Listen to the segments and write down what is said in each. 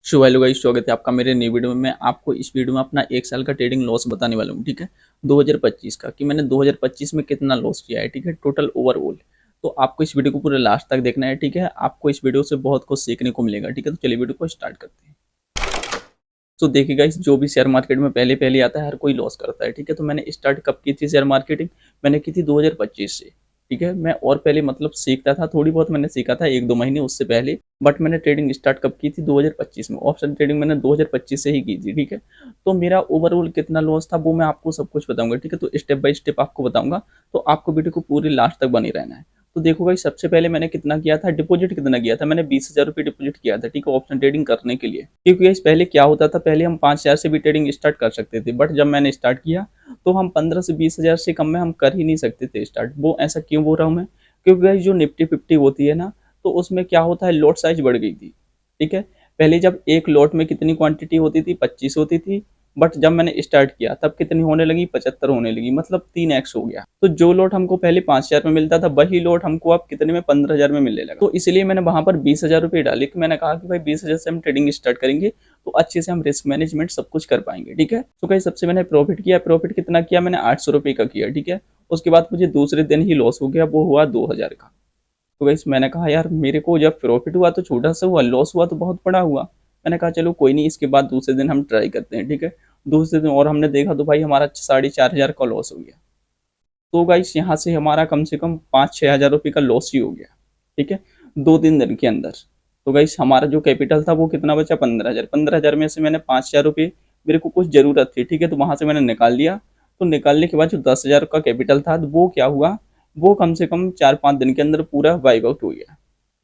Hello guys, स्वागत है आपका मेरे नई वीडियो में। मैं आपको इस वीडियो में अपना 1 साल का ट्रेडिंग लॉस बताने वाला हूँ, ठीक है। 2025 का कि मैंने 2025 में कितना लॉस किया है, ठीक है, टोटल ओवरऑल। तो आपको इस वीडियो को पूरे लास्ट तक देखना है, ठीक है। आपको इस वीडियो से बहुत कुछ सीखने को मिलेगा, ठीक है। तो चलिए वीडियो को स्टार्ट करते हैं। तो देखिए गाइस, जो भी शेयर मार्केट में पहले पहले आता है हर कोई लॉस करता है, ठीक है। तो मैंने स्टार्ट कब की थी शेयर मार्केटिंग? मैंने की थी 2025 से, ठीक है। मैं और पहले मतलब सीखता था, थोड़ी बहुत मैंने सीखा था 1-2 महीने उससे पहले। बट मैंने ट्रेडिंग स्टार्ट कब की थी? 2025 में। ऑप्शन ट्रेडिंग मैंने 2025 से ही की थी, ठीक है। तो मेरा ओवरऑल कितना लॉस था वो मैं आपको सब कुछ बताऊंगा, ठीक है। तो स्टेप बाय स्टेप आपको बताऊंगा, तो आपको वीडियो को पूरी लास्ट तक बने रहना है। तो देखो भाई, सबसे पहले मैंने कितना किया था, डिपॉजिट कितना किया था? मैंने 20,000 रुपये डिपॉजिट किया था, ठीक है, ऑप्शन ट्रेडिंग करने के लिए। क्योंकि इस पहले क्या होता था, पहले हम 5,000 से भी ट्रेडिंग स्टार्ट कर सकते थे, बट जब मैंने स्टार्ट किया तो हम 15 से 20,000 से कम में हम कर ही नहीं सकते थे स्टार्ट। वो ऐसा क्यों बोल रहा हूँ मैं? क्योंकि भाई जो निफ्टी फिफ्टी होती है ना, तो उसमें क्या होता है, लॉट साइज बढ़ गई थी, ठीक है। पहले जब एक लॉट में कितनी क्वांटिटी होती थी, 25 होती थी। बट जब मैंने स्टार्ट किया तब कितनी होने लगी, 75 होने लगी, मतलब 3x हो गया। तो जो लॉट हमको पहले 5,000 में मिलता था, वही लॉट हमको अब कितने में, 15,000 में मिलने लगा। तो इसलिए मैंने वहां पर 20,000 रुपये डाले कि मैंने कहा कि भाई 20,000 से हम ट्रेडिंग स्टार्ट करेंगे तो अच्छे से हम रिस्क मैनेजमेंट सब कुछ कर पाएंगे, ठीक है। तो कहीं सबसे मैंने प्रॉफिट किया, प्रॉफिट कितना किया मैंने, 800 रुपये का किया, ठीक है। उसके बाद मुझे दूसरे दिन ही लॉस हो गया, वो हुआ 2,000 का। तो गाइस मैंने कहा यार, मेरे को जब प्रॉफिट हुआ तो छोटा सा हुआ, लॉस हुआ तो बहुत बड़ा हुआ। मैंने कहा चलो कोई नहीं, इसके बाद दूसरे दिन हम ट्राई करते हैं, ठीक है। दूसरे दिन और हमने देखा तो भाई हमारा 4,500 का लॉस हो गया। तो गाइस यहाँ से हमारा कम से कम 5-6 हज़ार रुपये का लॉस ही हो गया, ठीक है, 2-3 दिन के अंदर। तो गाइस हमारा जो कैपिटल था वो कितना बचा, 15,000। 15,000 में से मैंने 5,000 रुपये, मेरे को कुछ जरूरत थी, ठीक है, तो वहां से मैंने निकाल लिया। तो निकालने के बाद जो 10,000 का कैपिटल था वो क्या हुआ, वो कम से कम 4-5 दिन के अंदर पूरा वाइप आउट हो गया।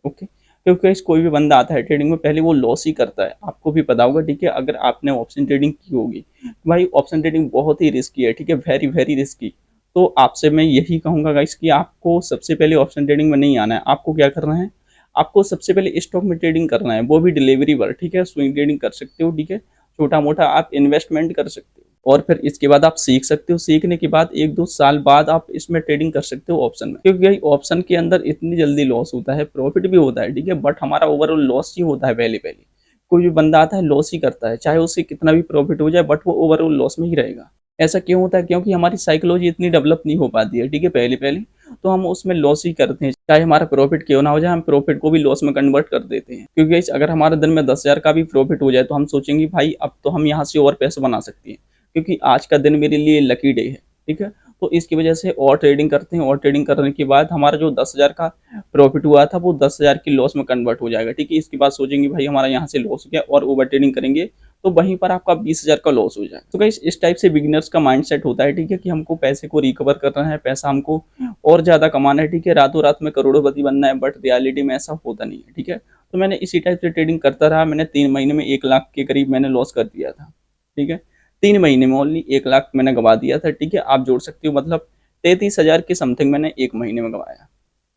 ओके। क्योंकि गाइस कोई भी बंदा आता है ट्रेडिंग में पहले वो लॉस ही करता है, आपको भी पता होगा, ठीक है, अगर आपने ऑप्शन ट्रेडिंग की होगी। भाई ऑप्शन ट्रेडिंग बहुत ही रिस्की है, ठीक है, वेरी वेरी रिस्की। तो आपसे मैं यही कहूंगा गाइस कि आपको सबसे पहले ऑप्शन ट्रेडिंग में नहीं आना है। आपको क्या करना है, आपको सबसे पहले स्टॉक में ट्रेडिंग करना है, वो भी डिलीवरी पर, ठीक है। स्विंग ट्रेडिंग कर सकते हो, ठीक है, छोटा मोटा आप इन्वेस्टमेंट कर सकते हो। और फिर इसके बाद आप सीख सकते हो, सीखने के बाद 1-2 साल बाद आप इसमें ट्रेडिंग कर सकते हो ऑप्शन में। क्योंकि ऑप्शन के अंदर इतनी जल्दी लॉस होता है, प्रॉफिट भी होता है, ठीक है, बट हमारा ओवरऑल लॉस ही होता है पहले पहले। कोई भी बंदा आता है लॉस ही करता है, चाहे उससे कितना भी प्रॉफिट हो जाए, बट वो ओवरऑल लॉस में ही रहेगा। ऐसा क्यों होता है? क्योंकि हमारी साइकोलॉजी इतनी डेवलप नहीं हो पाती है, ठीक है, पहले पहले। तो हम उसमें लॉस ही करते हैं, चाहे हमारा प्रॉफिट क्यों ना हो जाए, हम प्रॉफिट को भी लॉस में कन्वर्ट कर देते हैं। क्योंकि guys, अगर हमारे दिन में 10,000 का भी प्रॉफिट हो जाए तो हम सोचेंगे भाई अब तो हम यहाँ से और पैसे बना सकते हैं, क्योंकि आज का दिन मेरे लिए लकी डे है, ठीक है। तो इसकी वजह से और ट्रेडिंग करते हैं, और ट्रेडिंग करने के बाद हमारा जो 10,000 का प्रॉफिट हुआ था वो 10,000 की लॉस में कन्वर्ट हो जाएगा, ठीक है। इसके बाद सोचेंगे भाई हमारा यहाँ से लॉस हो गया, और ओवर ट्रेडिंग करेंगे तो वहीं पर आपका 20,000 का लॉस हो जाए। तो गाइस इस टाइप से बिगिनर्स का माइंडसेट होता है, ठीक है, कि हमको पैसे को रिकवर करना है, पैसा हमको और ज्यादा कमाना है, ठीक है, रातों रात में करोड़पति बनना है। बट रियलिटी में ऐसा होता नहीं है, ठीक है। तो मैंने इसी टाइप से ट्रेडिंग करता रहा, मैंने 3 महीने में 1 लाख के करीब मैंने लॉस कर दिया था, ठीक है। 3 महीने में ओनली 1 लाख मैंने गवा दिया था, ठीक है। आप जोड़ सकते हो, मतलब 33,000 के समथिंग मैंने 1 महीने में गवाया।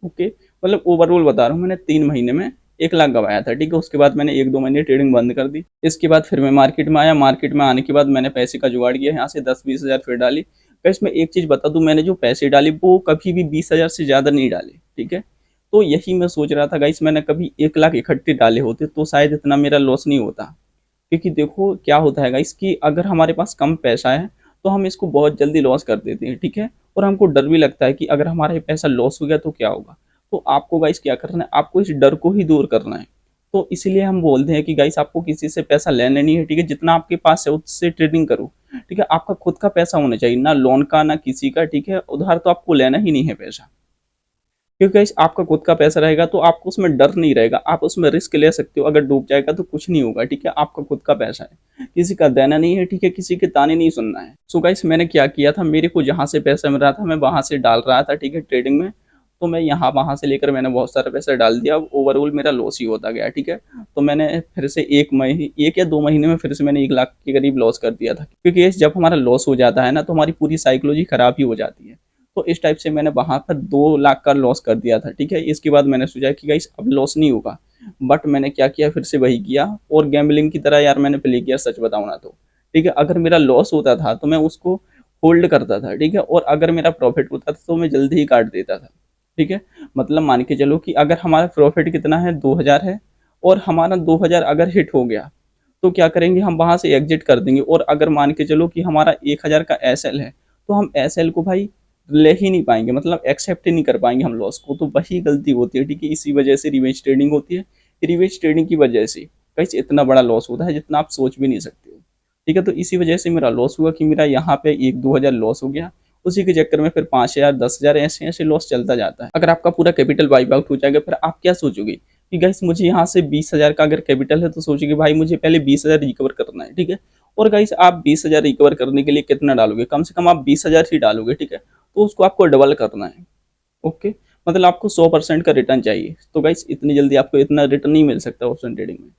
ओके, मतलब ओवरऑल बता रहा हूँ, मैंने 3 महीने में 1 लाख गवाया था, ठीक है। उसके बाद मैंने 1-2 महीने ट्रेडिंग बंद कर दी। इसके बाद फिर मैं मार्केट में आया, मार्केट में आने के बाद मैंने पैसे का जुगाड़ किया, यहाँ से 10-20 हज़ार फिर डाली। गाइस मैं एक चीज बता दूं, मैंने जो पैसे डाले वो कभी भी 20,000 से ज्यादा नहीं डाले, ठीक है। तो यही मैं सोच रहा था गाइस, मैंने कभी 1 लाख इकट्ठे डाले होते तो शायद इतना मेरा लॉस नहीं होता। क्योंकि देखो क्या होता है गाइस कि अगर हमारे पास कम पैसा है तो हम इसको बहुत जल्दी लॉस कर देते हैं, ठीक है। और हमको डर भी लगता है कि अगर हमारा ये पैसा लॉस हो गया तो क्या होगा। तो आपको गाइस क्या करना है, आपको इस डर को ही दूर करना है। तो इसीलिए हम बोलते हैं कि गाइस आपको किसी से पैसा लेना नहीं है, ठीक है, जितना आपके पास है उससे ट्रेडिंग करो, ठीक है। आपका खुद का पैसा होना चाहिए, ना लोन का ना किसी का, ठीक है। उधार तो आपको लेना ही नहीं है पैसा। क्योंकि गाइस आपका खुद का पैसा रहेगा तो आपको उसमें डर नहीं रहेगा, आप उसमें रिस्क ले सकते हो। अगर डूब जाएगा तो कुछ नहीं होगा, ठीक है, आपका खुद का पैसा है, किसी का देना नहीं है, ठीक है, किसी के ताने नहीं सुनना है। सो गाइस मैंने क्या किया था, मेरे को जहां से पैसा मिल रहा था मैं वहां से डाल रहा था, ठीक है, ट्रेडिंग में। तो मैं यहाँ वहां से लेकर मैंने बहुत सारा पैसा डाल दिया, ओवरऑल मेरा लॉस ही होता गया, ठीक है। तो मैंने फिर से 1 या 2 महीने में फिर से मैंने 1 लाख के करीब लॉस कर दिया था। क्योंकि जब हमारा लॉस हो जाता है ना तो हमारी पूरी साइकोलॉजी खराब ही हो जाती है। तो इस टाइप से मैंने वहां पर 2 लाख का लॉस कर दिया था, ठीक है। इसके बाद मैंने सोचा कि गाइस अब लॉस नहीं होगा। बट मैंने क्या किया, फिर से वही किया, और गैम्बलिंग की तरह यार मैंने प्ले किया, सच बताऊं ना तो, ठीक है। अगर मेरा लॉस होता था तो मैं उसको होल्ड करता था, ठीक है, और अगर मेरा प्रॉफिट होता था तो मैं जल्दी ही काट देता था, ठीक है। मतलब मान के चलो कि अगर हमारा प्रॉफिट कितना है, 2,000 है, और हमारा 2,000 अगर हिट हो गया तो क्या करेंगे, हम वहाँ से एग्जिट कर देंगे। और अगर मान के चलो कि हमारा 1000 का एसएल है, तो हम एसएल को भाई ले ही नहीं पाएंगे, मतलब एक्सेप्ट ही नहीं कर पाएंगे हम लॉस को। तो वही गलती होती है, ठीक है। इसी वजह से रिवेंज ट्रेडिंग होती है। रिवेंज ट्रेडिंग की वजह से कहीं इतना बड़ा लॉस होता है जितना आप सोच भी नहीं सकते हो, ठीक है। तो इसी वजह से मेरा लॉस हुआ कि मेरा यहाँ पे 1-2 हज़ार लॉस हो गया। उसी के चक्कर में फिर 5 हज़ार 10 हज़ार ऐसे ऐसे लॉस चलता जाता है। अगर आपका पूरा कैपिटल वाइप आउट हो जाएगा, फिर आप क्या सोचोगे कि गाइस मुझे यहाँ से 20 हज़ार का अगर कैपिटल है, तो सोचोगे भाई मुझे पहले 20 हज़ार रिकवर करना है, ठीक है। और गाइस आप 20 हज़ार रिकवर करने के लिए कितना डालोगे, कम से कम आप 20 हज़ार ही डालोगे, ठीक है। तो उसको आपको डबल करना है, ओके। मतलब आपको 100% का रिटर्न चाहिए। तो गाइस इतनी जल्दी आपको इतना रिटर्न नहीं मिल सकता ऑप्शन ट्रेडिंग में,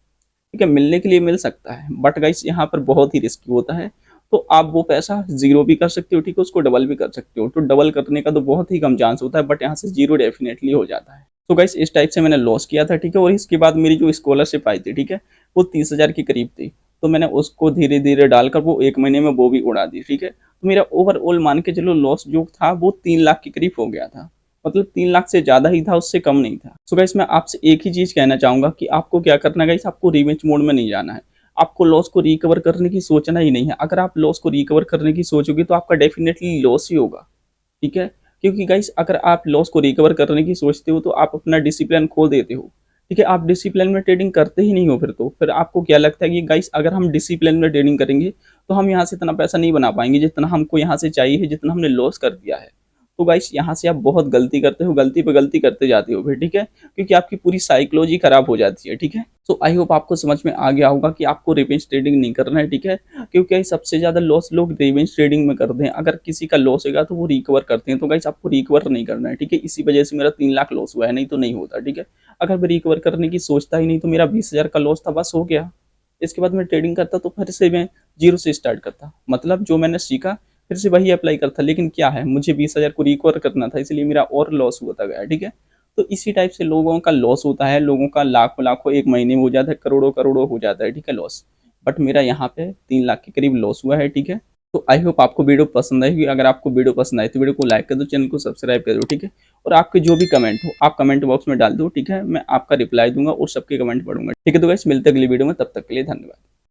ठीक है। मिलने के लिए मिल सकता है, बट गाइस यहाँ पर बहुत ही रिस्की होता है। तो आप वो पैसा जीरो भी कर सकते हो, ठीक है, उसको डबल भी कर सकते हो। तो डबल करने का तो बहुत ही कम चांस होता है, बट यहाँ से जीरो डेफिनेटली हो जाता है। तो गाइस इस टाइप से मैंने लॉस किया था, ठीक है। और इसके बाद मेरी जो स्कॉलरशिप आई थी, ठीक है, वो 30 हज़ार के करीब थी। तो मैंने उसको धीरे धीरे डालकर वो 1 महीने में वो भी उड़ा दी, ठीक है। तो मेरा ओवरऑल मान के चलो लॉस जो था वो 3 लाख के करीब हो गया था। मतलब 3 लाख से ज़्यादा ही था, उससे कम नहीं था। सो गाइस मैं आपसे एक ही चीज़ कहना चाहूँगा कि आपको क्या करना है गाइस, आपको रिवेंज मोड में नहीं जाना है। आपको लॉस को रिकवर करने की सोचना ही नहीं है। अगर आप लॉस को रिकवर करने की सोचोगे तो आपका डेफिनेटली लॉस ही होगा, ठीक है। क्योंकि गाइस अगर आप लॉस को रिकवर करने की सोचते हो तो आप अपना डिसिप्लिन खो देते हो, ठीक है। आप डिसिप्लिन में ट्रेडिंग करते ही नहीं हो, फिर आपको क्या लगता है कि गाइस अगर हम डिसिप्लिन में ट्रेडिंग करेंगे तो हम यहाँ से इतना पैसा नहीं बना पाएंगे जितना हमको यहाँ से चाहिए, जितना हमने लॉस कर दिया है। तो गाइस यहाँ से आप बहुत गलती करते हो, गलती पे गलती करते जाते हो फिर, ठीक है। क्योंकि आपकी पूरी साइकोलॉजी खराब हो जाती है, ठीक है। सो आई होप आपको समझ में आ गया होगा कि आपको रिवेंज ट्रेडिंग नहीं करना है, ठीक है। क्योंकि सबसे ज्यादा लॉस लोग रिवेंज ट्रेडिंग में करते हैं। अगर किसी का लॉस होगा तो वो रिकवर करते हैं, तो गाइस आपको रिकवर नहीं करना है, ठीक है। इसी वजह से मेरा 3 लाख लॉस हुआ है, नहीं तो नहीं होता, ठीक है। अगर मैं रिकवर करने की सोचता ही नहीं तो मेरा 20 हज़ार का लॉस था, बस हो गया। इसके बाद मैं ट्रेडिंग करता तो फिर से मैं जीरो से स्टार्ट करता, मतलब जो मैंने सीखा फिर से वही अप्लाई करता। लेकिन क्या है, मुझे 20 हज़ार को रिकवर करना था, इसलिए मेरा और लॉस होता गया, ठीक है। तो इसी टाइप से लोगों का लॉस होता है, लोगों का लाखों लाखों 1 महीने में हो जाता है, करोड़ों करोड़ों हो जाता है, ठीक है, लॉस। बट मेरा यहाँ पे 3 लाख के करीब लॉस हुआ है, ठीक है। तो आई होप आपको वीडियो पसंद आएगी। अगर आपको वीडियो पसंद आए तो वीडियो को लाइक कर दो, चैनल को सब्सक्राइब कर दो, ठीक है। और आपके जो भी कमेंट हो आप कमेंट बॉक्स में डाल दो, ठीक है। मैं आपका रिप्लाई दूंगा और सबके कमेंट पढ़ूंगा, ठीक है। तो गाइस मिलते हैं अगली वीडियो में, तब तक के लिए धन्यवाद।